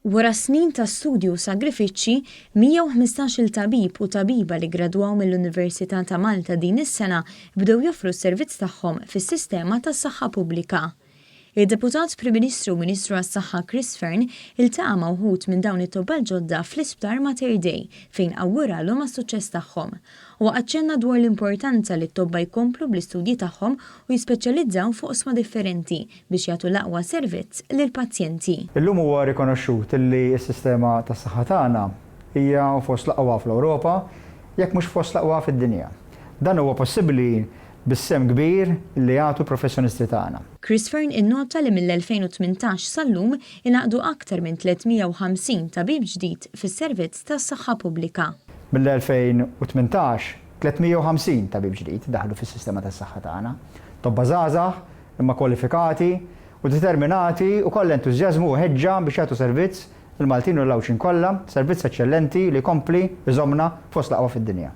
Wara snin ta' studju u sagrifiċċji, 115-il tabib u tabiba li gradwaw mill-Università ta' Malta din is-sena bdew joffru s-servizz tagħhom fis-sistema tas-saħħa pubblika. Il-Deputat Prim Ministru u Ministru għas-Saħħa Chris Fearn iltaqa' ma' wħud minn dawn it-tobba ġodda fl-Isptar Mater Dei fejn awguralhom għas-suċċess tagħhom. U aċċenna dwar l-importanza li t-tobba jkomplu bl-istudji tagħhom u jispeċjalizzaw fuq oqsma differenti biex jagħtu l-aqwa servizz lill-pazjenti. Illum huwa rikonoxxut li s-sistema tas-saħħa tagħna hija fost l-aqwa fl-Ewropa jekk mhux fost l-aqwa fid-dinja. Dan huwa possibbli bis-sem kbir li jagħtu professjonisti tagħna. Chris Fearn innota li mill-2018 sal-lum inaqdu aktar minn 350 tabib ġdid fis-servizz tas-saħħa pubblika. Mill-2018 350 tabib ġdid daħlu fis-sistema tas-saħħa tagħna. Tobba żgħażagħ, imma kwalifikati u determinati u kollha entużjażmu u ħeġġa biex jagħtu servizz il-Maltin u l-Lawċin kollha, servizz eċċellenti li jkompli iżommna fost l-aqwa fid-dinja.